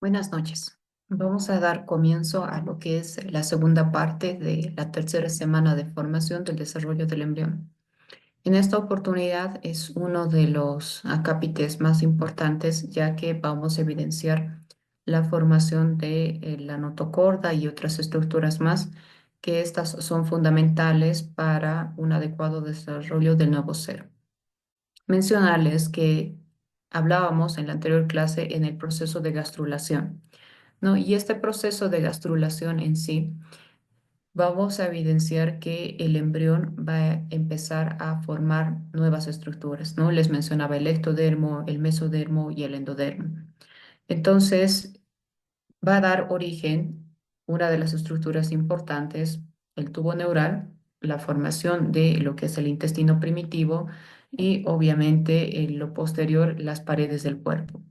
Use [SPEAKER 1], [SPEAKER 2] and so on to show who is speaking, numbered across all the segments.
[SPEAKER 1] Buenas noches. Vamos a dar comienzo a lo que es la segunda parte de la tercera semana de formación del desarrollo del embrión. En esta oportunidad es uno de los acápites más importantes, ya que vamos a evidenciar la formación de la notocorda y otras estructuras más, que estas son fundamentales para un adecuado desarrollo del nuevo ser. Mencionarles que hablábamos en la anterior clase en el proceso de gastrulación, ¿no? Y este proceso de gastrulación en sí, vamos a evidenciar que el embrión va a empezar a formar nuevas estructuras, ¿no? Les mencionaba el ectodermo, el mesodermo y el endodermo. Entonces, va a dar origen una de las estructuras importantes, el tubo neural, la formación de lo que es el intestino primitivo y obviamente en lo posterior las paredes del cuerpo.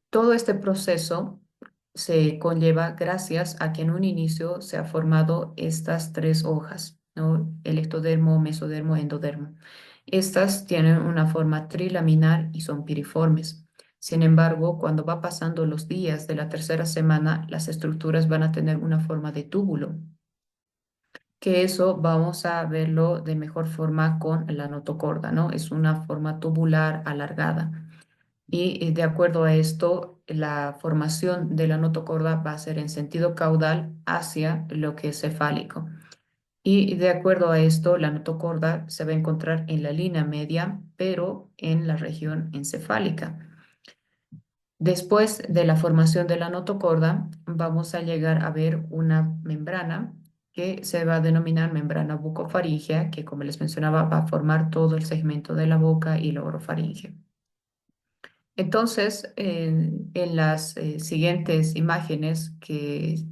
[SPEAKER 1] Todo este proceso se conlleva gracias a que en un inicio se ha formado estas tres hojas, ¿no? El ectodermo, mesodermo, endodermo. Estas tienen una forma trilaminar y son piriformes. Sin embargo, cuando va pasando los días de la tercera semana, las estructuras van a tener una forma de túbulo, que eso vamos a verlo de mejor forma con la notocorda, ¿no? Es una forma tubular alargada. Y de acuerdo a esto, la formación de la notocorda va a ser en sentido caudal hacia lo que es cefálico. Y de acuerdo a esto, la notocorda se va a encontrar en la línea media, pero en la región encefálica. Después de la formación de la notocorda, vamos a llegar a ver una membrana que se va a denominar membrana bucofaríngea, que como les mencionaba, va a formar todo el segmento de la boca y la orofaringe. Entonces, en las siguientes imágenes que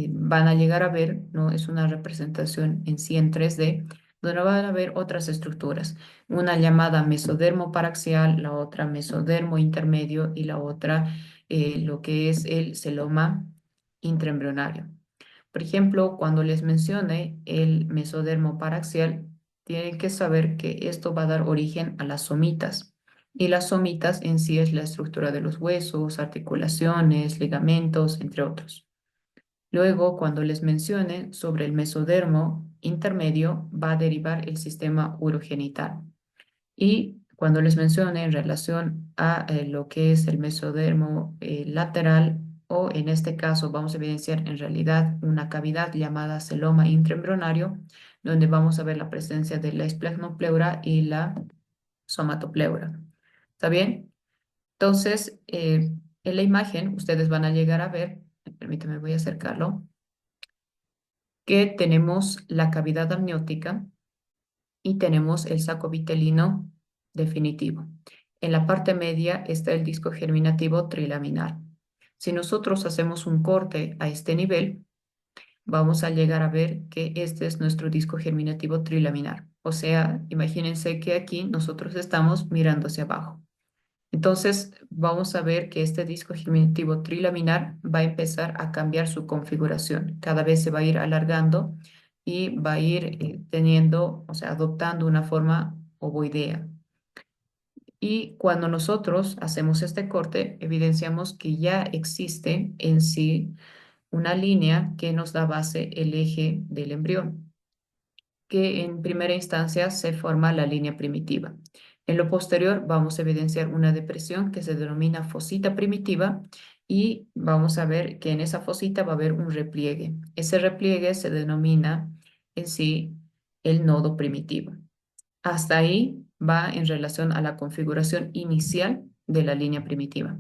[SPEAKER 1] van a llegar a ver, ¿no? Es una representación en sí en 3D, donde van a ver otras estructuras, una llamada mesodermo paraxial, la otra mesodermo intermedio y la otra lo que es el celoma intraembrionario. Por ejemplo, cuando les mencione el mesodermo paraxial, tienen que saber que esto va a dar origen a las somitas. Y las somitas en sí es la estructura de los huesos, articulaciones, ligamentos, entre otros. Luego, cuando les mencione sobre el mesodermo intermedio, va a derivar el sistema urogenital. Y cuando les mencione en relación a lo que es el mesodermo lateral, o en este caso vamos a evidenciar en realidad una cavidad llamada celoma intraembrionario, donde vamos a ver la presencia de la esplanopleura y la somatopleura. ¿Está bien? Entonces, en la imagen ustedes van a llegar a ver, permítame, voy a acercarlo, que tenemos la cavidad amniótica y tenemos el saco vitelino definitivo. En la parte media está el disco germinativo trilaminar. Si nosotros hacemos un corte a este nivel, vamos a llegar a ver que este es nuestro disco germinativo trilaminar. O sea, imagínense que aquí nosotros estamos mirando hacia abajo. Entonces, vamos a ver que este disco germinativo trilaminar va a empezar a cambiar su configuración. Cada vez se va a ir alargando y va a ir teniendo, o sea, adoptando una forma ovoidea. Y cuando nosotros hacemos este corte, evidenciamos que ya existe en sí una línea que nos da base el eje del embrión, que en primera instancia se forma la línea primitiva. En lo posterior vamos a evidenciar una depresión que se denomina fosita primitiva y vamos a ver que en esa fosita va a haber un repliegue. Ese repliegue se denomina en sí el nodo primitivo. Hasta ahí va en relación a la configuración inicial de la línea primitiva,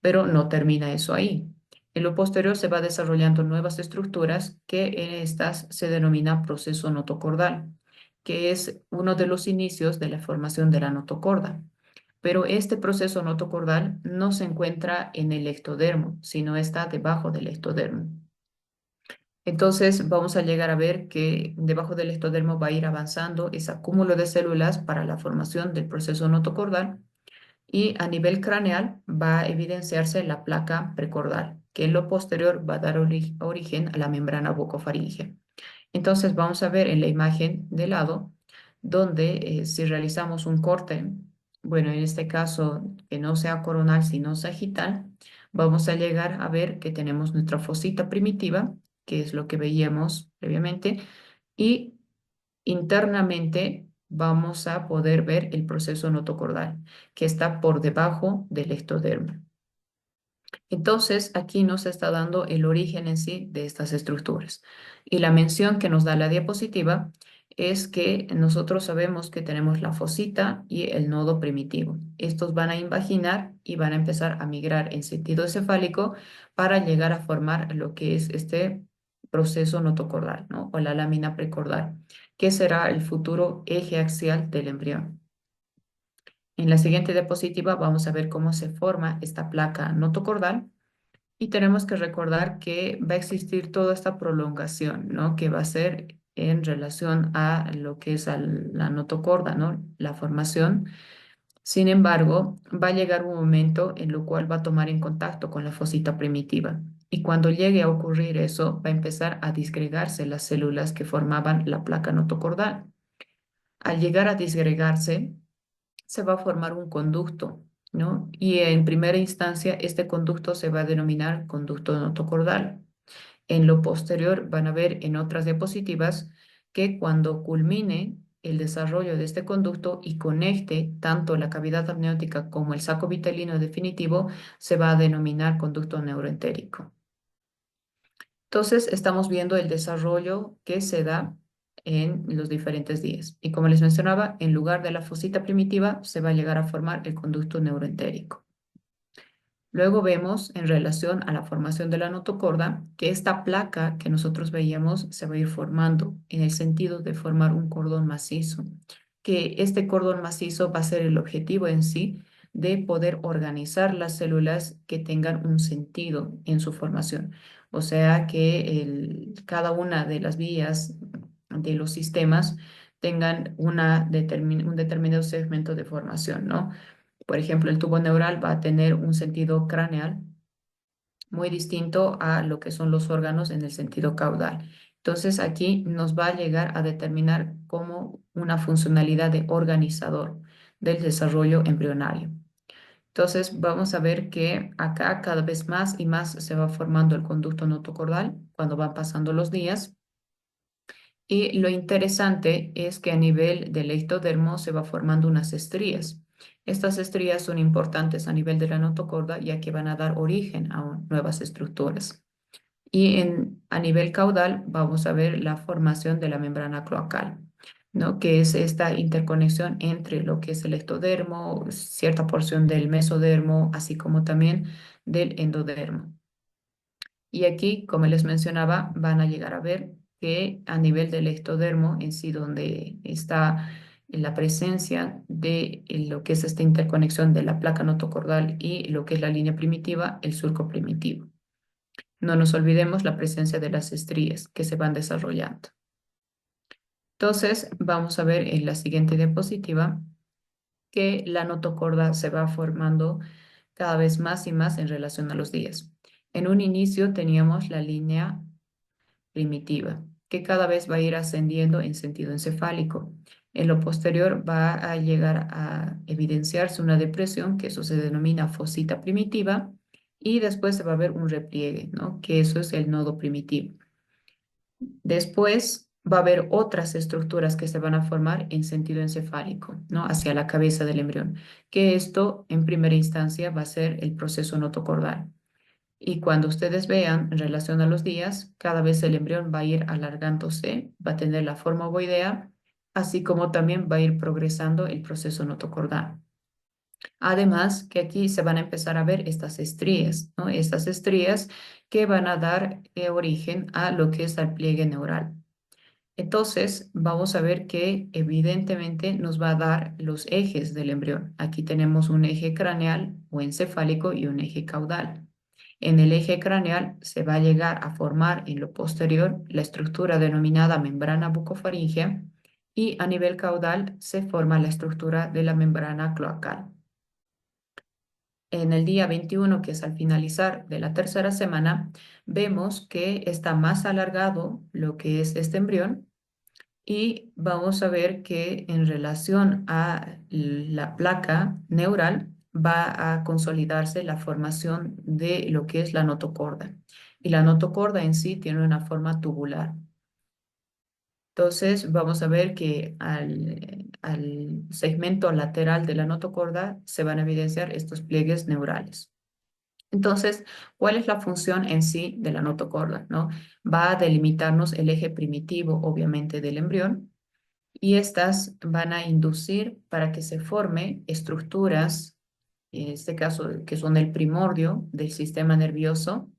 [SPEAKER 1] pero no termina eso ahí. En lo posterior se va desarrollando nuevas estructuras que en estas se denomina proceso notocordal, que es uno de los inicios de la formación de la notocorda. Pero este proceso notocordal no se encuentra en el ectodermo, sino está debajo del ectodermo. Entonces vamos a llegar a ver que debajo del ectodermo va a ir avanzando ese acúmulo de células para la formación del proceso notocordal y a nivel craneal va a evidenciarse la placa precordal, que en lo posterior va a dar origen a la membrana bucofaríngea. Entonces vamos a ver en la imagen de lado, donde si realizamos un corte, bueno, en este caso que no sea coronal, sino sagital, vamos a llegar a ver que tenemos nuestra fosita primitiva, que es lo que veíamos previamente, y internamente vamos a poder ver el proceso notocordal, que está por debajo del ectodermo. Entonces, aquí nos está dando el origen en sí de estas estructuras. Y la mención que nos da la diapositiva es que nosotros sabemos que tenemos la fosita y el nodo primitivo. Estos van a invaginar y van a empezar a migrar en sentido cefálico para llegar a formar lo que es este proceso notocordal, ¿no? O la lámina precordal, que será el futuro eje axial del embrión. En la siguiente diapositiva vamos a ver cómo se forma esta placa notocordal. Y tenemos que recordar que va a existir toda esta prolongación, ¿no? Que va a ser en relación a lo que es la notocorda, ¿no? La formación. Sin embargo, va a llegar un momento en lo cual va a tomar en contacto con la fosita primitiva. Y cuando llegue a ocurrir eso, va a empezar a disgregarse las células que formaban la placa notocordal. Al llegar a disgregarse, se va a formar un conducto, ¿no? Y en primera instancia, este conducto se va a denominar conducto notocordal. En lo posterior, van a ver en otras diapositivas que cuando culmine el desarrollo de este conducto y conecte tanto la cavidad amniótica como el saco vitelino definitivo, se va a denominar conducto neuroentérico. Entonces, estamos viendo el desarrollo que se da en los diferentes días. Y como les mencionaba, en lugar de la fosita primitiva, se va a llegar a formar el conducto neuroentérico. Luego vemos en relación a la formación de la notocorda que esta placa que nosotros veíamos se va a ir formando en el sentido de formar un cordón macizo, que este cordón macizo va a ser el objetivo en sí de poder organizar las células que tengan un sentido en su formación. O sea, que cada una de las vías de los sistemas tengan un determinado segmento de formación, ¿no? Por ejemplo, el tubo neural va a tener un sentido craneal muy distinto a lo que son los órganos en el sentido caudal. Entonces, aquí nos va a llegar a determinar como una funcionalidad de organizador del desarrollo embrionario. Entonces, vamos a ver que acá cada vez más y más se va formando el conducto notocordal cuando van pasando los días. Y lo interesante es que a nivel del ectodermo se va formando unas estrías. Estas estrías son importantes a nivel de la notocorda ya que van a dar origen a nuevas estructuras. Y a nivel caudal vamos a ver la formación de la membrana cloacal, ¿no? Que es esta interconexión entre lo que es el ectodermo, cierta porción del mesodermo, así como también del endodermo. Y aquí, como les mencionaba, van a llegar a ver que a nivel del ectodermo, en sí donde está la presencia de lo que es esta interconexión de la placa notocordal y lo que es la línea primitiva, el surco primitivo. No nos olvidemos la presencia de las estrías que se van desarrollando. Entonces, vamos a ver en la siguiente diapositiva que la notocorda se va formando cada vez más y más en relación a los días. En un inicio teníamos la línea primitiva, que cada vez va a ir ascendiendo en sentido encefálico. En lo posterior va a llegar a evidenciarse una depresión, que eso se denomina fosita primitiva, y después se va a ver un repliegue, ¿no? Que eso es el nodo primitivo. Después va a haber otras estructuras que se van a formar en sentido encefálico, ¿no? Hacia la cabeza del embrión, que esto en primera instancia va a ser el proceso notocordal. Y cuando ustedes vean en relación a los días, cada vez el embrión va a ir alargándose, va a tener la forma ovoidea, así como también va a ir progresando el proceso notocordal. Además, que aquí se van a empezar a ver estas estrías, ¿no? Estas estrías que van a dar origen a lo que es el pliegue neural. Entonces, vamos a ver que evidentemente nos va a dar los ejes del embrión. Aquí tenemos un eje craneal o encefálico y un eje caudal. En el eje craneal se va a llegar a formar en lo posterior la estructura denominada membrana bucofaríngea y a nivel caudal se forma la estructura de la membrana cloacal. En el día 21, que es al finalizar de la tercera semana, vemos que está más alargado lo que es este embrión y vamos a ver que en relación a la placa neural va a consolidarse la formación de lo que es la notocorda. Y la notocorda en sí tiene una forma tubular. Entonces, vamos a ver que al segmento lateral de la notocorda se van a evidenciar estos pliegues neurales. Entonces, ¿cuál es la función en sí de la notocorda, no? Va a delimitarnos el eje primitivo, obviamente, del embrión, y estas van a inducir para que se forme estructuras, en este caso, que son el primordio del sistema nervioso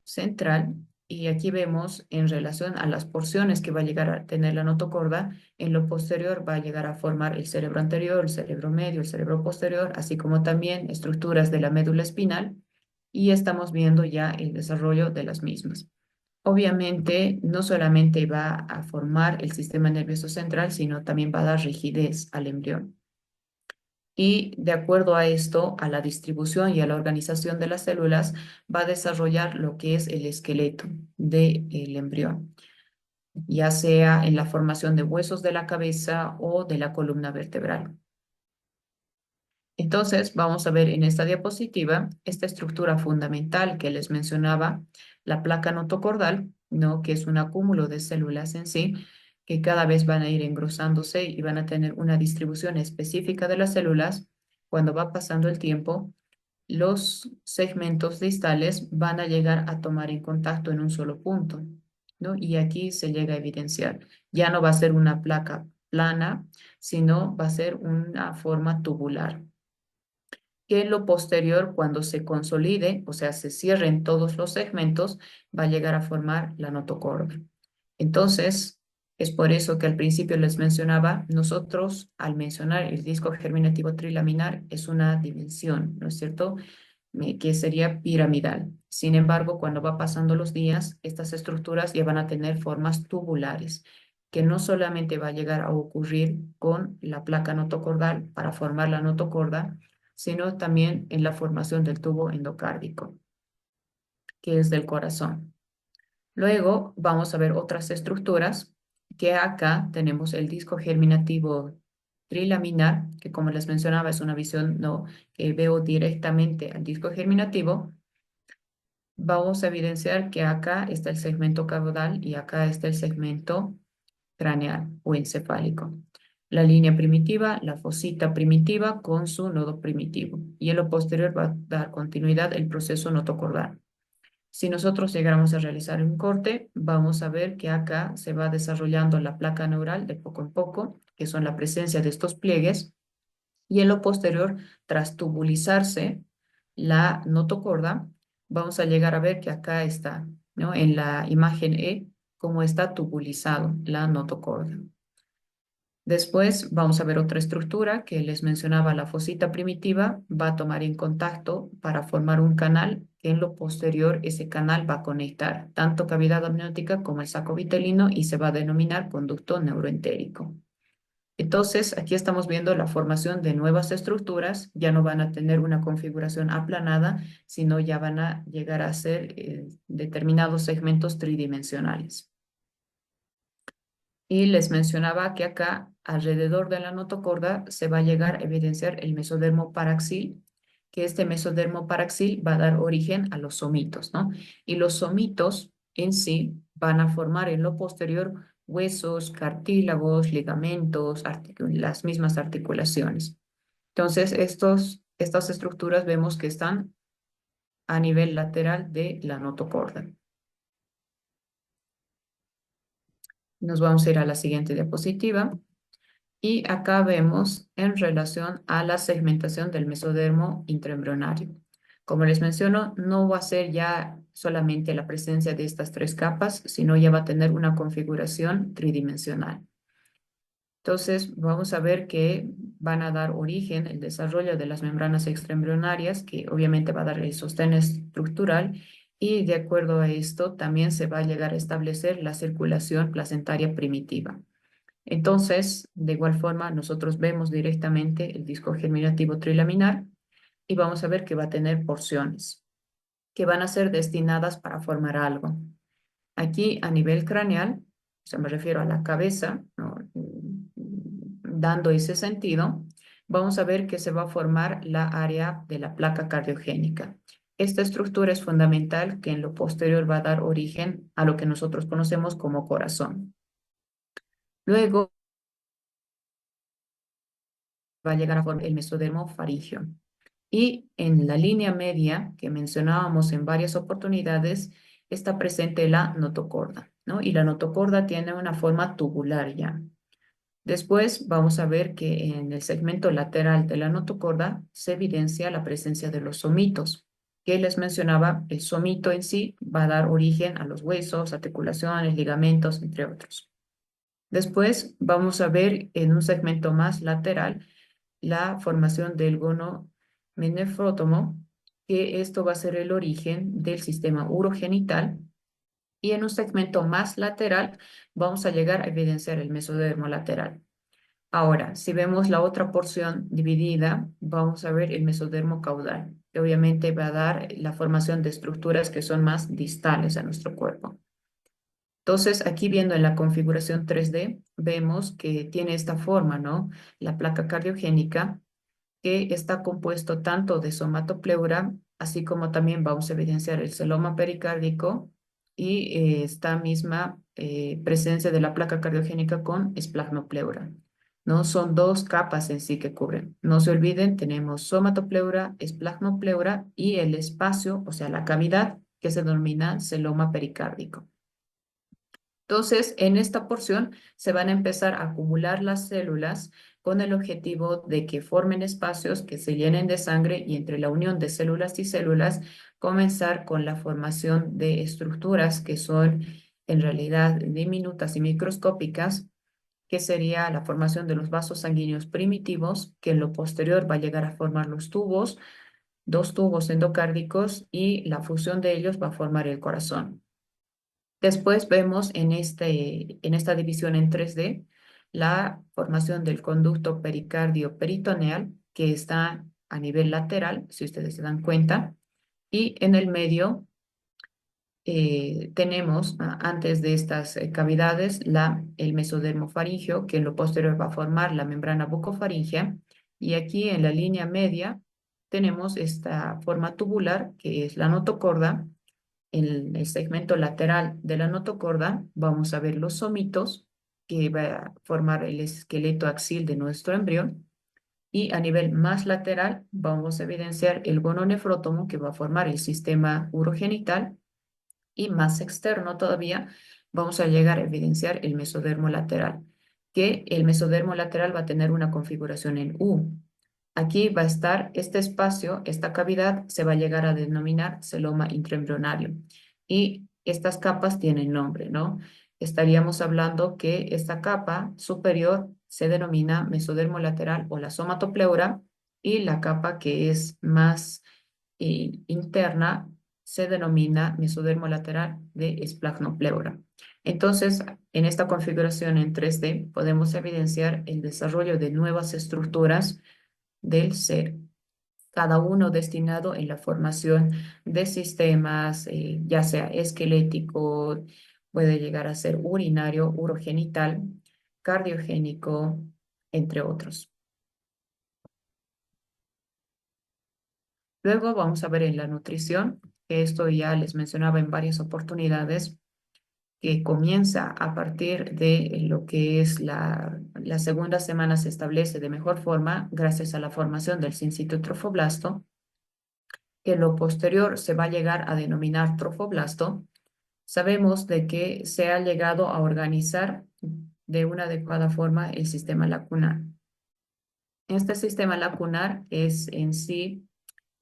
[SPEAKER 1] central. Y aquí vemos en relación a las porciones que va a llegar a tener la notocorda, en lo posterior va a llegar a formar el cerebro anterior, el cerebro medio, el cerebro posterior, así como también estructuras de la médula espinal, y estamos viendo ya el desarrollo de las mismas. Obviamente, no solamente va a formar el sistema nervioso central, sino también va a dar rigidez al embrión. Y de acuerdo a esto, a la distribución y a la organización de las células, va a desarrollar lo que es el esqueleto del embrión, ya sea en la formación de huesos de la cabeza o de la columna vertebral. Entonces, vamos a ver en esta diapositiva esta estructura fundamental que les mencionaba, la placa notocordal, ¿no? Que es un acúmulo de células en sí, que cada vez van a ir engrosándose y van a tener una distribución específica de las células. Cuando va pasando el tiempo, los segmentos distales van a llegar a tomar en contacto en un solo punto, ¿no? Y aquí se llega a evidenciar. Ya no va a ser una placa plana, sino va a ser una forma tubular que en lo posterior, cuando se consolide, o sea, se cierren todos los segmentos, va a llegar a formar la notocorda. Entonces, es por eso que al principio les mencionaba, nosotros al mencionar el disco germinativo trilaminar es una dimensión, ¿no es cierto? Que sería piramidal. Sin embargo, cuando va pasando los días, estas estructuras ya van a tener formas tubulares, que no solamente va a llegar a ocurrir con la placa notocordal para formar la notocorda, sino también en la formación del tubo endocárdico, que es del corazón. Luego vamos a ver otras estructuras, que acá tenemos el disco germinativo trilaminar, que como les mencionaba es una visión no, que veo directamente al disco germinativo. Vamos a evidenciar que acá está el segmento caudal y acá está el segmento craneal o encefálico. La línea primitiva, la fosita primitiva con su nodo primitivo. Y en lo posterior va a dar continuidad el proceso notocordal. Si nosotros llegáramos a realizar un corte, vamos a ver que acá se va desarrollando la placa neural de poco en poco, que son la presencia de estos pliegues, y en lo posterior, tras tubulizarse la notocorda, vamos a llegar a ver que acá está, ¿no? En la imagen E, cómo está tubulizado la notocorda. Después vamos a ver otra estructura que les mencionaba, la fosita primitiva va a tomar en contacto para formar un canal que en lo posterior ese canal va a conectar tanto cavidad amniótica como el saco vitelino y se va a denominar conducto neuroentérico. Entonces, aquí estamos viendo la formación de nuevas estructuras, ya no van a tener una configuración aplanada, sino ya van a llegar a ser determinados segmentos tridimensionales. Y les mencionaba que acá, alrededor de la notocorda, se va a llegar a evidenciar el mesodermo paraxil, que este mesodermo paraxil va a dar origen a los somitos, ¿no? Y los somitos en sí van a formar en lo posterior huesos, cartílagos, ligamentos, las mismas articulaciones. Entonces, estas estructuras vemos que están a nivel lateral de la notocorda. Nos vamos a ir a la siguiente diapositiva. Y acá vemos en relación a la segmentación del mesodermo intraembrionario. Como les menciono, no va a ser ya solamente la presencia de estas tres capas, sino ya va a tener una configuración tridimensional. Entonces, vamos a ver que van a dar origen el desarrollo de las membranas extraembrionarias, que obviamente va a dar el sostén estructural, y de acuerdo a esto también se va a llegar a establecer la circulación placentaria primitiva. Entonces, de igual forma, nosotros vemos directamente el disco germinativo trilaminar y vamos a ver que va a tener porciones que van a ser destinadas para formar algo. Aquí a nivel craneal, o sea, me refiero a la cabeza, ¿no? Dando ese sentido, vamos a ver que se va a formar la área de la placa cardiogénica. Esta estructura es fundamental que en lo posterior va a dar origen a lo que nosotros conocemos como corazón. Luego va a llegar a formar el mesodermo faríngeo. Y en la línea media que mencionábamos en varias oportunidades está presente la notocorda, ¿no? Y la notocorda tiene una forma tubular ya. Después vamos a ver que en el segmento lateral de la notocorda se evidencia la presencia de los somitos, que les mencionaba, el somito en sí va a dar origen a los huesos, articulaciones, ligamentos, entre otros. Después vamos a ver en un segmento más lateral la formación del gono menefrótomo, que esto va a ser el origen del sistema urogenital. Y en un segmento más lateral vamos a llegar a evidenciar el mesodermo lateral. Ahora, si vemos la otra porción dividida, vamos a ver el mesodermo caudal, que obviamente va a dar la formación de estructuras que son más distales a nuestro cuerpo. Entonces, aquí viendo en la configuración 3D, vemos que tiene esta forma, ¿no? La placa cardiogénica, que está compuesto tanto de somatopleura, así como también vamos a evidenciar el celoma pericárdico y esta misma presencia de la placa cardiogénica con esplagmopleura. ¿No? Son dos capas en sí que cubren. No se olviden, tenemos somatopleura, esplagmopleura y el espacio, o sea, la cavidad que se denomina celoma pericárdico. Entonces, en esta porción se van a empezar a acumular las células con el objetivo de que formen espacios que se llenen de sangre y entre la unión de células y células comenzar con la formación de estructuras que son en realidad diminutas y microscópicas, que sería la formación de los vasos sanguíneos primitivos, que en lo posterior va a llegar a formar los tubos, dos tubos endocárdicos y la fusión de ellos va a formar el corazón. Después vemos en esta división en 3D la formación del conducto pericardio peritoneal que está a nivel lateral, si ustedes se dan cuenta, y en el medio tenemos, antes de estas cavidades, el mesodermo faríngeo, que en lo posterior va a formar la membrana bucofaríngea, y aquí en la línea media tenemos esta forma tubular, que es la notocorda. En el segmento lateral de la notocorda vamos a ver los somitos, que va a formar el esqueleto axil de nuestro embrión. Y a nivel más lateral vamos a evidenciar el gononefrótomo, que va a formar el sistema urogenital. Y más externo todavía vamos a llegar a evidenciar el mesodermo lateral, que el mesodermo lateral va a tener una configuración en U. Aquí va a estar este espacio, esta cavidad se va a llegar a denominar celoma intraembrionario. Y estas capas tienen nombre, ¿no? Estaríamos hablando que esta capa superior se denomina mesodermo lateral o la somatopleura, y la capa que es más interna se denomina mesodermo lateral de esplagmopleura. Entonces, en esta configuración en 3D podemos evidenciar el desarrollo de nuevas estructuras del ser, cada uno destinado en la formación de sistemas, ya sea esquelético, puede llegar a ser urinario, urogenital, cardiogénico, entre otros. Luego vamos a ver en la nutrición, que esto ya les mencionaba en varias oportunidades, que comienza a partir de lo que es la segunda semana, se establece de mejor forma gracias a la formación del sincito trofoblasto, que lo posterior se va a llegar a denominar trofoblasto. Sabemos de que se ha llegado a organizar de una adecuada forma el sistema lacunar. Este sistema lacunar es en sí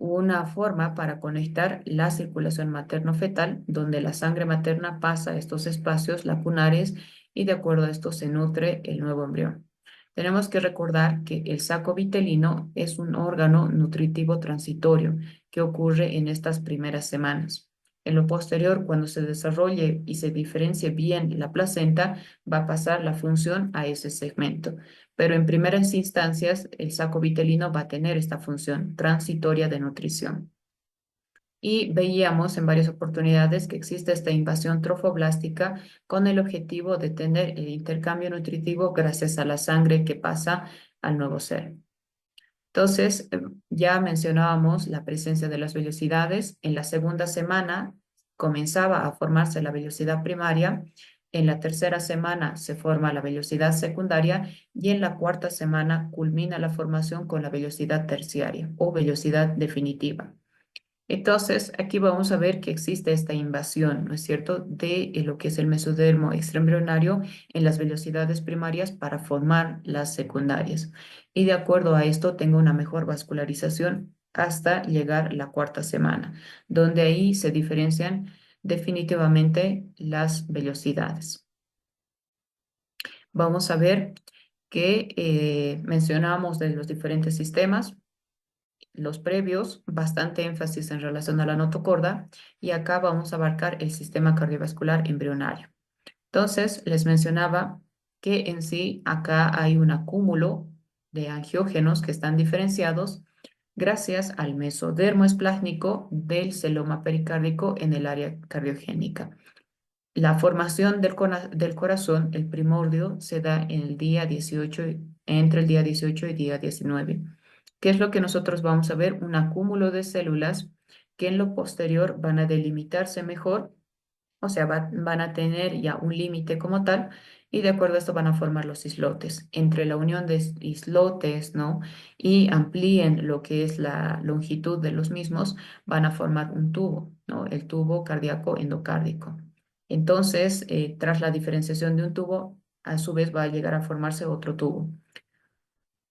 [SPEAKER 1] una forma para conectar la circulación materno-fetal, donde la sangre materna pasa a estos espacios lacunares y de acuerdo a esto se nutre el nuevo embrión. Tenemos que recordar que el saco vitelino es un órgano nutritivo transitorio que ocurre en estas primeras semanas. En lo posterior, cuando se desarrolle y se diferencie bien la placenta, va a pasar la función a ese segmento. Pero en primeras instancias, el saco vitelino va a tener esta función transitoria de nutrición. Y veíamos en varias oportunidades que existe esta invasión trofoblástica con el objetivo de tener el intercambio nutritivo gracias a la sangre que pasa al nuevo ser. Entonces, ya mencionábamos la presencia de las vellosidades. En la segunda semana comenzaba a formarse la vellosidad primaria. En la tercera semana se forma la vellosidad secundaria y en la cuarta semana culmina la formación con la vellosidad terciaria o vellosidad definitiva. Entonces, aquí vamos a ver que existe esta invasión, ¿no es cierto?, de lo que es el mesodermo extraembrionario en las velocidades primarias para formar las secundarias. Y de acuerdo a esto, tengo una mejor vascularización hasta llegar la cuarta semana, donde ahí se diferencian definitivamente las velocidades. Vamos a ver que mencionamos de los diferentes sistemas los previos, bastante énfasis en relación a la notocorda, y acá vamos a abarcar el sistema cardiovascular embrionario. Entonces, les mencionaba que en sí acá hay un acúmulo de angiógenos que están diferenciados gracias al mesodermo esplásmico del celoma pericárdico en el área cardiogénica. La formación del corazón, el primordio, se da en el día 18, entre el día 18 y día 19. ¿Qué es lo que nosotros vamos a ver? Un acúmulo de células que en lo posterior van a delimitarse mejor, o sea, van a tener ya un límite como tal, y de acuerdo a esto van a formar los islotes. Entre la unión de islotes, ¿no? Y amplíen lo que es la longitud de los mismos, van a formar un tubo, ¿no? El tubo cardíaco endocárdico. Entonces, tras la diferenciación de un tubo, a su vez va a llegar a formarse otro tubo.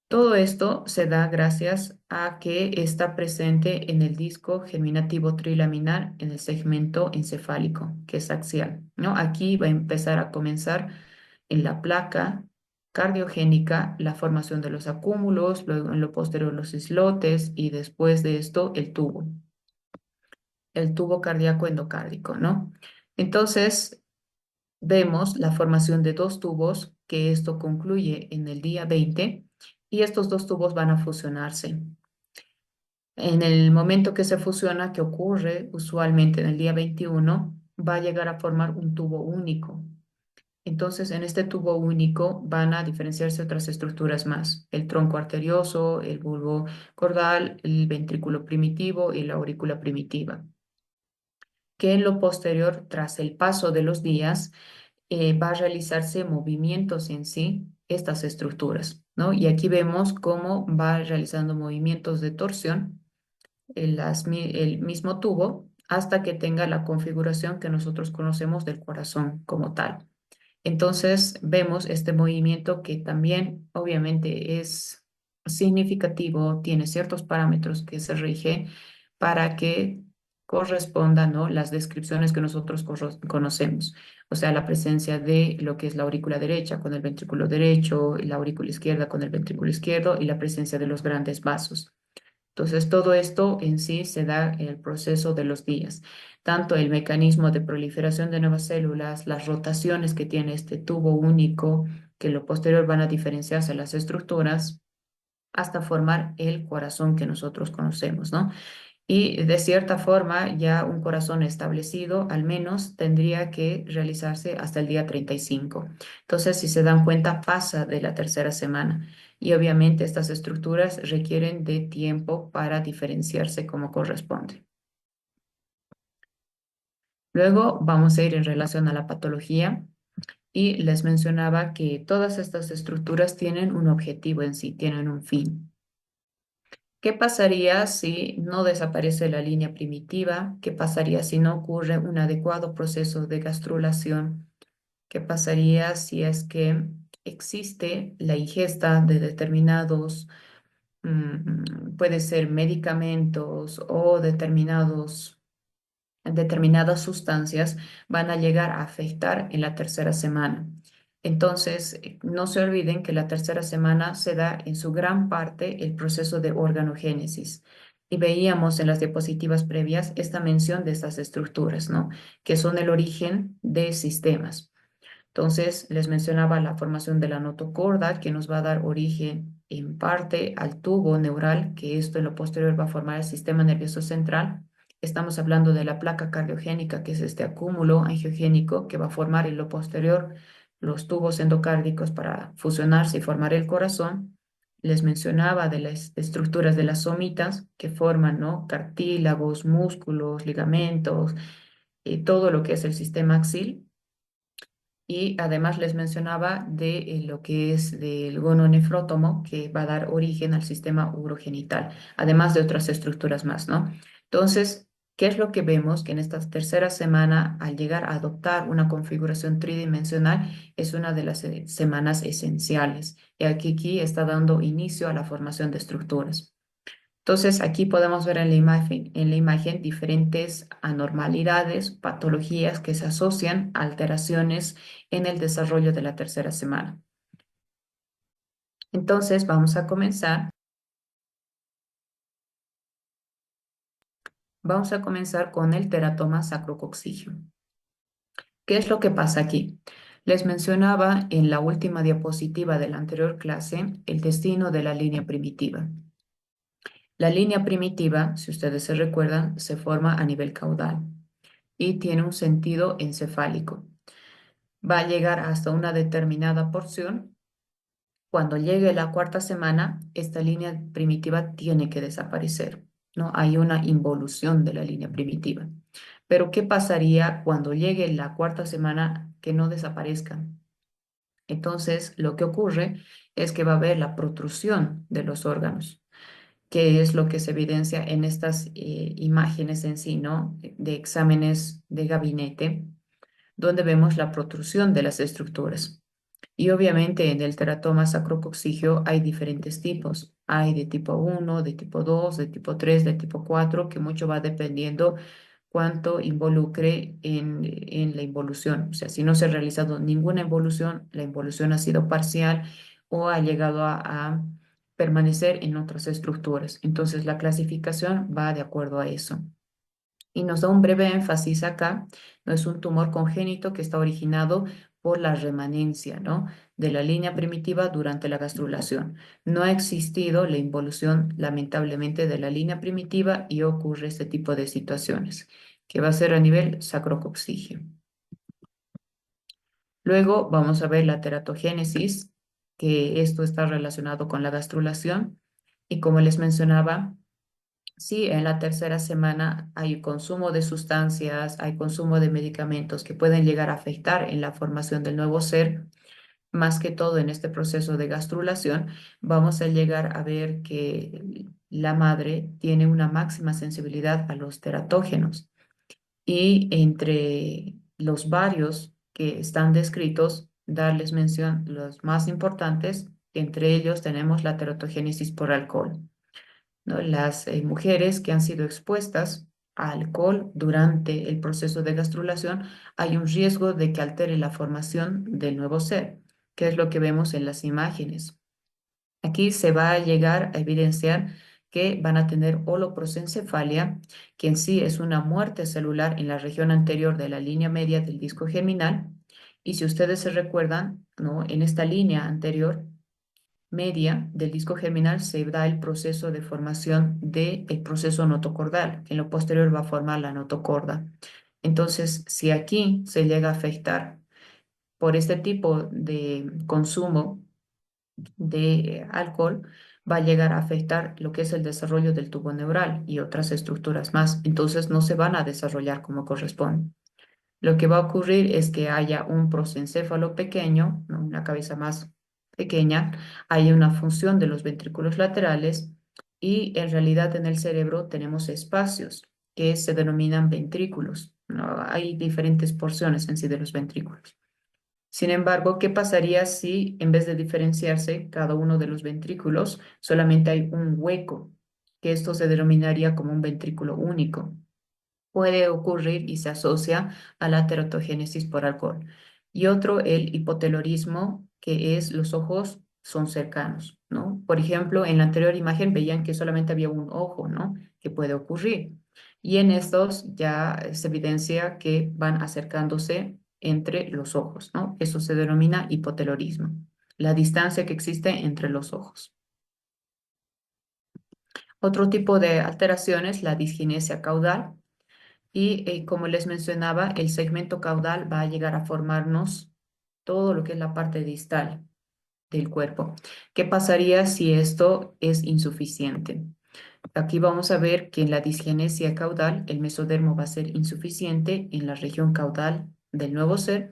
[SPEAKER 1] Todo esto se da gracias a que está presente en el disco germinativo trilaminar en el segmento encefálico, que es axial, ¿no? Aquí va a empezar a comenzar en la placa cardiogénica la formación de los acúmulos, luego en lo posterior los islotes y después de esto el tubo cardíaco endocárdico, ¿no? Entonces, vemos la formación de dos tubos, que esto concluye en el día 20 y estos dos tubos van a fusionarse. En el momento que se fusiona, que ocurre usualmente en el día 21, va a llegar a formar un tubo único. Entonces, en este tubo único van a diferenciarse otras estructuras más, el tronco arterioso, el bulbo cordal, el ventrículo primitivo y la aurícula primitiva, que en lo posterior, tras el paso de los días, va a realizarse movimientos en sí, estas estructuras, ¿no? Y aquí vemos cómo va realizando movimientos de torsión el mismo tubo hasta que tenga la configuración que nosotros conocemos del corazón como tal. Entonces vemos este movimiento que también obviamente es significativo, tiene ciertos parámetros que se rige para que correspondan, ¿no?, las descripciones que nosotros conocemos. O sea, la presencia de lo que es la aurícula derecha con el ventrículo derecho, y la aurícula izquierda con el ventrículo izquierdo y la presencia de los grandes vasos. Entonces, todo esto en sí se da en el proceso de los días. Tanto el mecanismo de proliferación de nuevas células, las rotaciones que tiene este tubo único, que en lo posterior van a diferenciarse las estructuras, hasta formar el corazón que nosotros conocemos, ¿no? Y de cierta forma, ya un corazón establecido al menos tendría que realizarse hasta el día 35. Entonces, si se dan cuenta, pasa de la tercera semana. Y obviamente estas estructuras requieren de tiempo para diferenciarse como corresponde. Luego vamos a ir en relación a la patología y les mencionaba que todas estas estructuras tienen un objetivo en sí, tienen un fin. ¿Qué pasaría si no desaparece la línea primitiva? ¿Qué pasaría si no ocurre un adecuado proceso de gastrulación? ¿Qué pasaría si es que existe la ingesta de determinados, puede ser medicamentos o determinadas sustancias van a llegar a afectar en la tercera semana? Entonces, no se olviden que la tercera semana se da en su gran parte el proceso de organogénesis. Y veíamos en las diapositivas previas esta mención de estas estructuras, ¿no? Que son el origen de sistemas. Entonces, les mencionaba la formación de la notocorda, que nos va a dar origen en parte al tubo neural, que esto en lo posterior va a formar el sistema nervioso central. Estamos hablando de la placa cardiogénica, que es este acúmulo angiogénico que va a formar en lo posterior los tubos endocárdicos para fusionarse y formar el corazón. les mencionaba de las estructuras de las somitas que forman, ¿no? Cartílagos, músculos, ligamentos, todo lo que es el sistema axil. Y además les mencionaba de lo que es del gononefrótomo, que va a dar origen al sistema urogenital, además de otras estructuras más, ¿no? Entonces, ¿qué es lo que vemos? Que en esta tercera semana, al llegar a adoptar una configuración tridimensional, es una de las semanas esenciales. Y aquí está dando inicio a la formación de estructuras. Entonces, aquí podemos ver en la imagen diferentes anormalidades, patologías que se asocian a alteraciones en el desarrollo de la tercera semana. Entonces, vamos a comenzar con el teratoma sacrococcigio. ¿Qué es lo que pasa aquí? Les mencionaba en la última diapositiva de la anterior clase el destino de la línea primitiva. La línea primitiva, si ustedes se recuerdan, se forma a nivel caudal y tiene un sentido encefálico. Va a llegar hasta una determinada porción. Cuando llegue la cuarta semana, esta línea primitiva tiene que desaparecer, ¿no? Hay una involución de la línea primitiva. Pero ¿qué pasaría cuando llegue la cuarta semana que no desaparezca? Entonces, lo que ocurre es que va a haber la protrusión de los órganos, que es lo que se evidencia en estas imágenes en sí, ¿no? De exámenes de gabinete, donde vemos la protrusión de las estructuras. Y obviamente en el teratoma sacrococcigio hay diferentes tipos. Hay de tipo 1, de tipo 2, de tipo 3, de tipo 4, que mucho va dependiendo cuánto involucre en la involución. O sea, si no se ha realizado ninguna involución, la involución ha sido parcial o ha llegado a permanecer en otras estructuras. Entonces la clasificación va de acuerdo a eso. Y nos da un breve énfasis acá, no es un tumor congénito que está originado por la remanencia, ¿no? De la línea primitiva durante la gastrulación. No ha existido la involución, lamentablemente, de la línea primitiva y ocurre este tipo de situaciones, que va a ser a nivel sacrococcigio. Luego vamos a ver la teratogénesis, que esto está relacionado con la gastrulación. Y como les mencionaba, sí, en la tercera semana hay consumo de sustancias, hay consumo de medicamentos que pueden llegar a afectar en la formación del nuevo ser. Más que todo en este proceso de gastrulación, vamos a llegar a ver que la madre tiene una máxima sensibilidad a los teratógenos y entre los varios que están descritos, darles mención los más importantes, entre ellos tenemos la teratogénesis por alcohol, ¿no? Las mujeres que han sido expuestas a alcohol durante el proceso de gastrulación, hay un riesgo de que altere la formación del nuevo ser, que es lo que vemos en las imágenes. Aquí se va a llegar a evidenciar que van a tener holoprosencefalia, que en sí es una muerte celular en la región anterior de la línea media del disco germinal. Y si ustedes se recuerdan, ¿no? En esta línea anterior media del disco germinal se da el proceso de formación del proceso notocordal, que en lo posterior va a formar la notocorda. Entonces, si aquí se llega a afectar por este tipo de consumo de alcohol, va a llegar a afectar lo que es el desarrollo del tubo neural y otras estructuras más. Entonces, no se van a desarrollar como corresponde. Lo que va a ocurrir es que haya un prosencéfalo pequeño, ¿no? Una cabeza más pequeña, hay una función de los ventrículos laterales y en realidad en el cerebro tenemos espacios que se denominan ventrículos, ¿no? Hay diferentes porciones en sí de los ventrículos. Sin embargo, ¿qué pasaría si en vez de diferenciarse cada uno de los ventrículos, solamente hay un hueco? Que esto se denominaría como un ventrículo único. Puede ocurrir y se asocia a la teratogénesis por alcohol. Y otro, el hipotelorismo, que es los ojos son cercanos, ¿no? Por ejemplo, en la anterior imagen veían que solamente había un ojo, ¿no? Que puede ocurrir. Y en estos ya se evidencia que van acercándose entre los ojos, ¿no? Eso se denomina hipotelorismo, la distancia que existe entre los ojos. Otro tipo de alteraciones, la disginesia caudal, y como les mencionaba, el segmento caudal va a llegar a formarnos todo lo que es la parte distal. del cuerpo. ¿Qué pasaría si esto es insuficiente? Aquí vamos a ver que en la disgenesia caudal el mesodermo va a ser insuficiente en la región caudal del nuevo ser.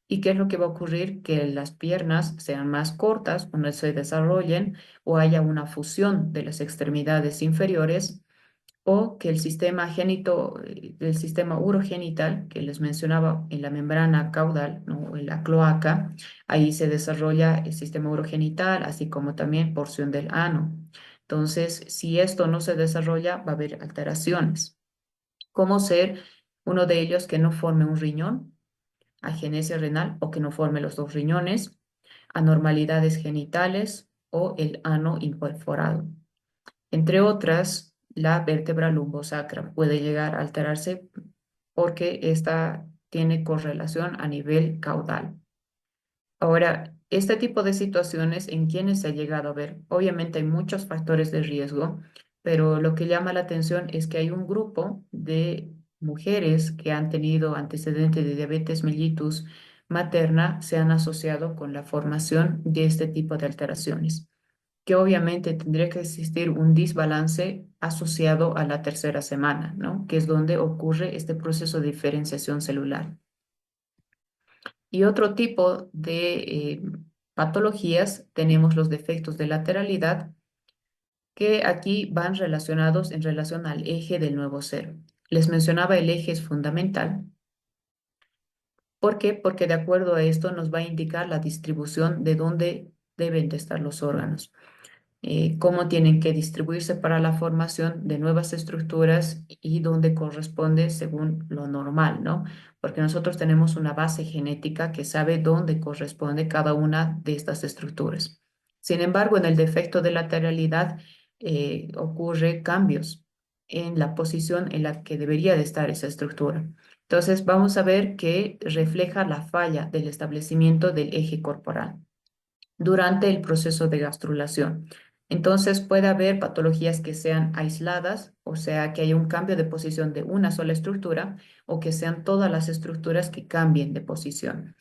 [SPEAKER 1] ¿Y qué es lo que va a ocurrir? Que las piernas sean más cortas o no se desarrollen o haya una fusión de las extremidades inferiores o que el sistema urogenital que les mencionaba en la membrana caudal, ¿no? En la cloaca, ahí se desarrolla el sistema urogenital, así como también porción del ano. Entonces, si esto no se desarrolla, va a haber alteraciones, como ser uno de ellos que no forme un riñón, agenesia renal, o que no forme los dos riñones, anormalidades genitales o el ano imperforado. Entre otras, la vértebra lumbosacra puede llegar a alterarse porque esta tiene correlación a nivel caudal. Ahora, este tipo de situaciones en quienes se ha llegado a ver, obviamente hay muchos factores de riesgo, pero lo que llama la atención es que hay un grupo de mujeres que han tenido antecedentes de diabetes mellitus materna, se han asociado con la formación de este tipo de alteraciones, que obviamente tendría que existir un desbalance asociado a la tercera semana, ¿no? Que es donde ocurre este proceso de diferenciación celular. Y otro tipo de patologías, tenemos los defectos de lateralidad, que aquí van relacionados en relación al eje del nuevo ser. Les mencionaba el eje es fundamental. ¿Por qué? Porque de acuerdo a esto nos va a indicar la distribución de dónde deben de estar los órganos. Cómo tienen que distribuirse para la formación de nuevas estructuras y dónde corresponde según lo normal, ¿no? Porque nosotros tenemos una base genética que sabe dónde corresponde cada una de estas estructuras. Sin embargo, en el defecto de lateralidad ocurre cambios en la posición en la que debería de estar esa estructura. Entonces, vamos a ver que refleja la falla del establecimiento del eje corporal durante el proceso de gastrulación. Entonces puede haber patologías que sean aisladas, o sea, que haya un cambio de posición de una sola estructura, o que sean todas las estructuras que cambien de posición.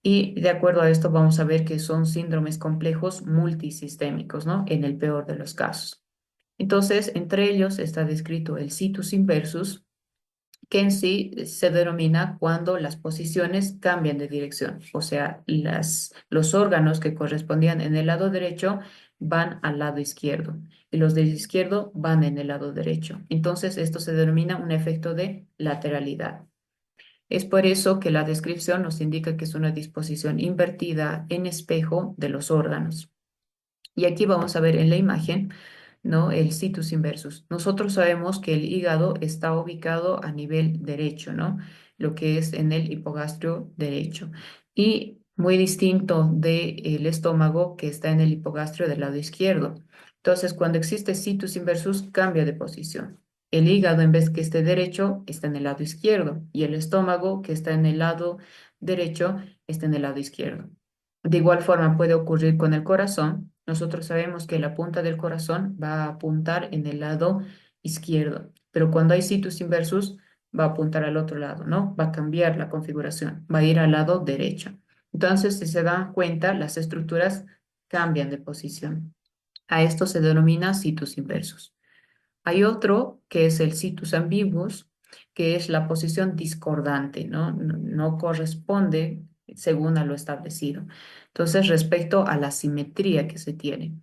[SPEAKER 1] Y de acuerdo a esto vamos a ver que son síndromes complejos multisistémicos, ¿no? En el peor de los casos. Entonces, entre ellos está descrito el situs inversus, que en sí se denomina cuando las posiciones cambian de dirección, o sea, los órganos que correspondían en el lado derecho van al lado izquierdo y los del izquierdo van en el lado derecho. Entonces, esto se denomina un efecto de lateralidad. Es por eso que la descripción nos indica que es una disposición invertida en espejo de los órganos. Y aquí vamos a ver en la imagen, ¿no? El situs inversus. Nosotros sabemos que el hígado está ubicado a nivel derecho, ¿no? Lo que es en el hipogastrio derecho. Y muy distinto del estómago que está en el hipogastrio del lado izquierdo. Entonces, cuando existe situs inversus, cambia de posición. El hígado, en vez que esté derecho, está en el lado izquierdo. Y el estómago, que está en el lado derecho, está en el lado izquierdo. De igual forma puede ocurrir con el corazón. Nosotros sabemos que la punta del corazón va a apuntar en el lado izquierdo, pero cuando hay situs inversus va a apuntar al otro lado, ¿no? Va a cambiar la configuración, va a ir al lado derecho. Entonces, si se dan cuenta, las estructuras cambian de posición. A esto se denomina situs inversus. Hay otro que es el situs ambiguus, que es la posición discordante, ¿no? No corresponde según a lo establecido. Entonces, respecto a la simetría que se tiene.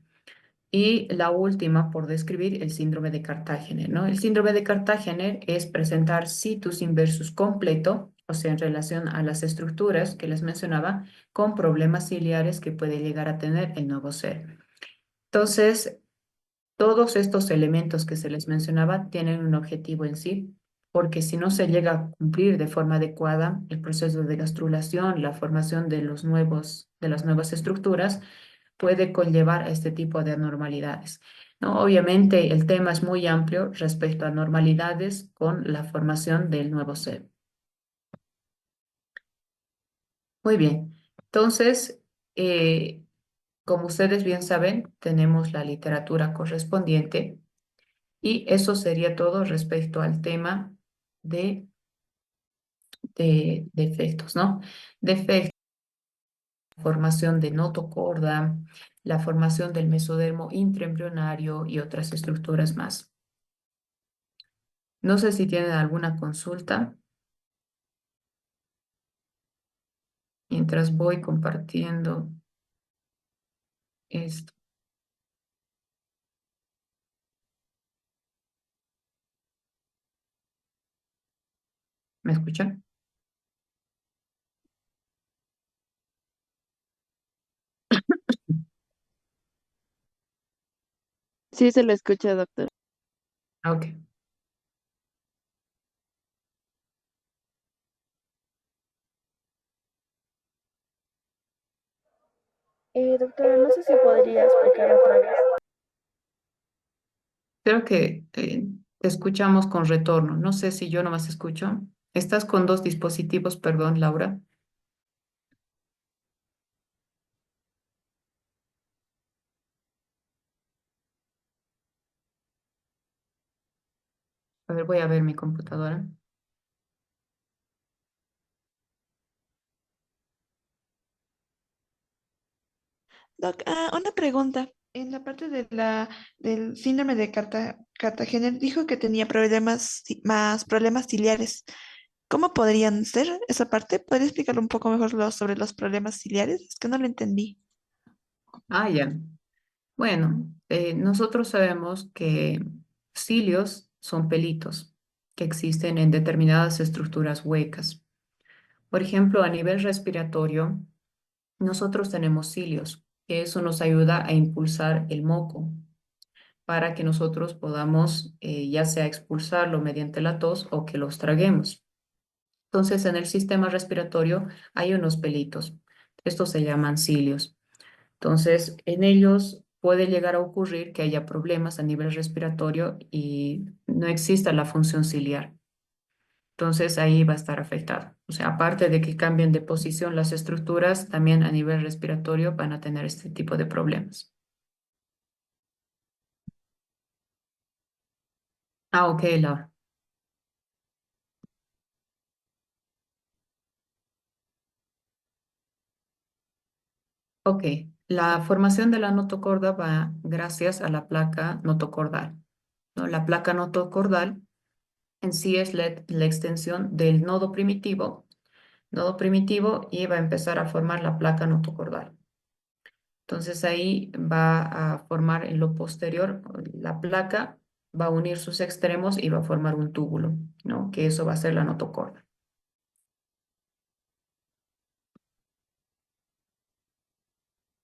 [SPEAKER 1] Y la última por describir, el síndrome de Cartagena, ¿no? El síndrome de Cartagena es presentar situs inversus completo, o sea, en relación a las estructuras que les mencionaba, con problemas ciliares que puede llegar a tener el nuevo ser. Entonces, todos estos elementos que se les mencionaba tienen un objetivo en sí, porque si no se llega a cumplir de forma adecuada el proceso de gastrulación, la formación de las nuevas estructuras, puede conllevar a este tipo de anormalidades, ¿no? Obviamente el tema es muy amplio respecto a anormalidades con la formación del nuevo ser. Muy bien, entonces, como ustedes bien saben, tenemos la literatura correspondiente. Y eso sería todo respecto al tema de defectos, ¿no? Defectos. formación de notocorda, la formación del mesodermo intraembrionario y otras estructuras más. No sé si tienen alguna consulta mientras voy compartiendo esto. ¿Me escuchan?
[SPEAKER 2] Sí, se lo escucha, doctor.
[SPEAKER 1] Ah, ok.
[SPEAKER 2] Doctora, no sé si podría explicar otra vez.
[SPEAKER 1] Creo que te escuchamos con retorno. No sé si yo nomás escucho. Estás con dos dispositivos, perdón, Laura. A ver, voy a ver mi computadora.
[SPEAKER 3] Doc, una pregunta. En la parte de del síndrome de Cartagena dijo que tenía problemas, más problemas ciliares. ¿Cómo podrían ser esa parte? ¿Podría explicarlo un poco mejor sobre los problemas ciliares? Es que no lo entendí.
[SPEAKER 1] Ah, ya. Bueno, nosotros sabemos que cilios son pelitos que existen en determinadas estructuras huecas. Por ejemplo, a nivel respiratorio, nosotros tenemos cilios, que eso nos ayuda a impulsar el moco para que nosotros podamos ya sea expulsarlo mediante la tos o que los traguemos. Entonces, en el sistema respiratorio hay unos pelitos. Estos se llaman cilios. Entonces, en ellos puede llegar a ocurrir que haya problemas a nivel respiratorio y no exista la función ciliar. Entonces, ahí va a estar afectado. O sea, aparte de que cambien de posición las estructuras, también a nivel respiratorio van a tener este tipo de problemas. Ah, ok, Laura. Ok, la formación de la notocorda va gracias a la placa notocordal, ¿no? La placa notocordal en sí es la extensión del nodo primitivo y va a empezar a formar la placa notocordal. Entonces ahí va a formar en lo posterior la placa, va a unir sus extremos y va a formar un túbulo, ¿no? Que eso va a ser la notocorda.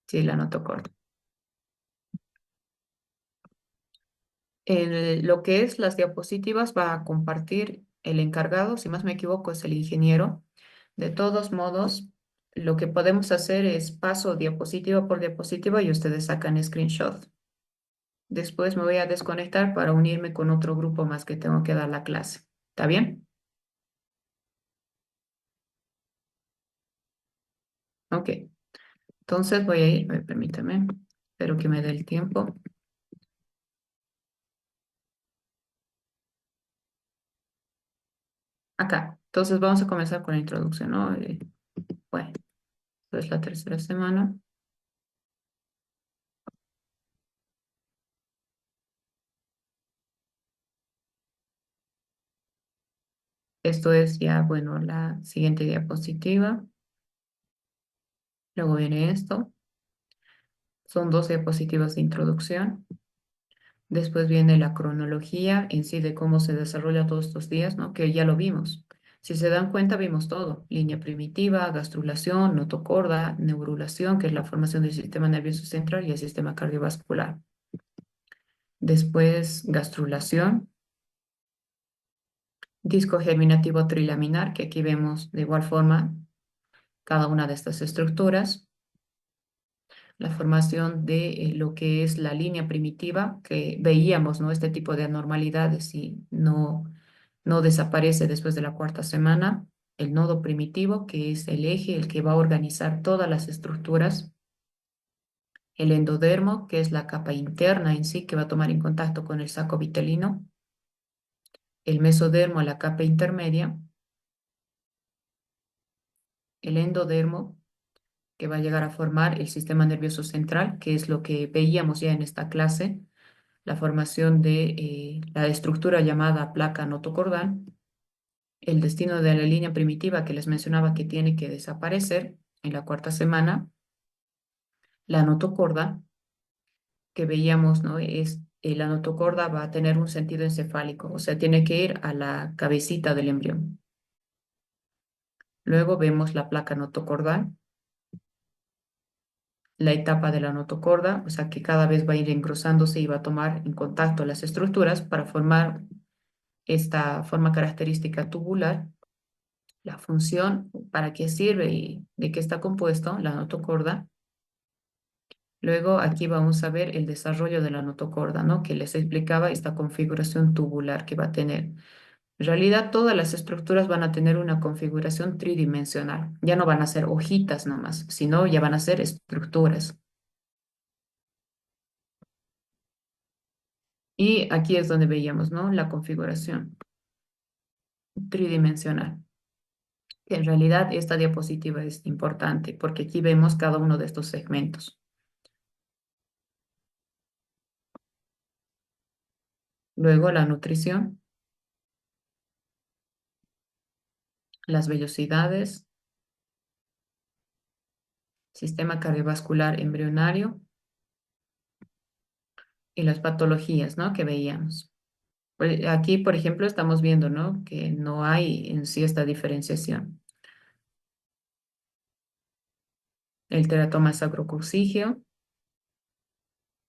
[SPEAKER 1] Sí, la notocorda. Lo que es las diapositivas va a compartir el encargado, si más me equivoco, es el ingeniero. De todos modos, lo que podemos hacer es paso diapositiva por diapositiva y ustedes sacan screenshot. Después me voy a desconectar para unirme con otro grupo más que tengo que dar la clase. ¿Está bien? Ok. Entonces voy a ir, permítame, espero que me dé el tiempo. Acá. Entonces vamos a comenzar con la introducción, ¿no? Bueno, esto es la tercera semana. Esto es ya, bueno, la siguiente diapositiva. Luego viene esto. Son dos diapositivas de introducción. Después viene la cronología en sí de cómo se desarrolla todos estos días, ¿no? Que ya lo vimos. Si se dan cuenta, vimos todo. Línea primitiva, gastrulación, notocorda, neurulación, que es la formación del sistema nervioso central y el sistema cardiovascular. Después, gastrulación, disco germinativo trilaminar, que aquí vemos de igual forma cada una de estas estructuras. La formación de lo que es la línea primitiva, que veíamos, ¿no? Este tipo de anormalidades y no desaparece después de la cuarta semana. El nodo primitivo, que es el eje, el que va a organizar todas las estructuras. El endodermo, que es la capa interna en sí, que va a tomar en contacto con el saco vitelino. El mesodermo, la capa intermedia. El endodermo, que va a llegar a formar el sistema nervioso central, que es lo que veíamos ya en esta clase, la formación de la estructura llamada placa notocordal, el destino de la línea primitiva que les mencionaba que tiene que desaparecer en la cuarta semana, la notocorda, que veíamos, ¿no? Es, la notocorda va a tener un sentido encefálico, o sea, tiene que ir a la cabecita del embrión. Luego vemos la placa notocordal, la etapa de la notocorda, o sea, que cada vez va a ir engrosándose y va a tomar en contacto las estructuras para formar esta forma característica tubular, la función, para qué sirve y de qué está compuesto, la notocorda. Luego aquí vamos a ver el desarrollo de la notocorda, ¿no? Que les explicaba esta configuración tubular que va a tener. En realidad, todas las estructuras van a tener una configuración tridimensional. Ya no van a ser hojitas nomás, sino ya van a ser estructuras. Y aquí es donde veíamos, ¿no? La configuración tridimensional. En realidad, esta diapositiva es importante porque aquí vemos cada uno de estos segmentos. Luego, la nutrición, las vellosidades, sistema cardiovascular embrionario y las patologías, ¿no? Que veíamos. Aquí, por ejemplo, estamos viendo, ¿no? Que no hay en sí esta diferenciación. El teratoma sacrococígeo,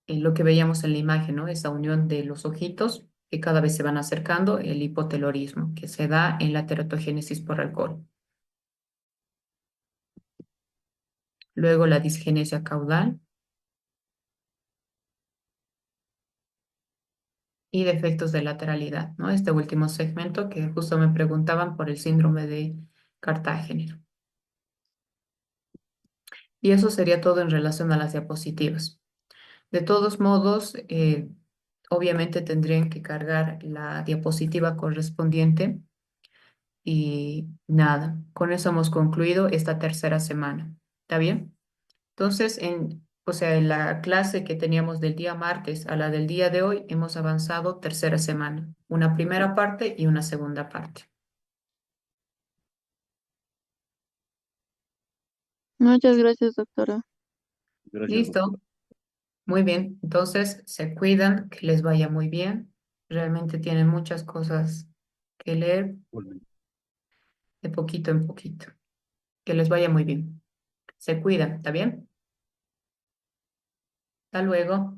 [SPEAKER 1] lo que veíamos en la imagen, ¿no? Esa unión de los ojitos que cada vez se van acercando, el hipotelorismo, que se da en la teratogénesis por alcohol. Luego la disgenesia caudal y defectos de lateralidad, ¿no? Este último segmento que justo me preguntaban por el síndrome de Cartagener. Y eso sería todo en relación a las diapositivas. De todos modos, obviamente tendrían que cargar la diapositiva correspondiente y nada, con eso hemos concluido esta tercera semana. ¿Está bien? Entonces, o sea, en la clase que teníamos del día martes a la del día de hoy, hemos avanzado tercera semana, una primera parte y una segunda parte.
[SPEAKER 2] Muchas gracias, doctora.
[SPEAKER 4] Gracias, doctora.
[SPEAKER 1] ¿Listo? Muy bien. Entonces, se cuidan, que les vaya muy bien. Realmente tienen muchas cosas que leer
[SPEAKER 4] Igualmente.
[SPEAKER 1] de poquito en poquito. Que les vaya muy bien. Se cuidan, ¿está bien? Hasta luego.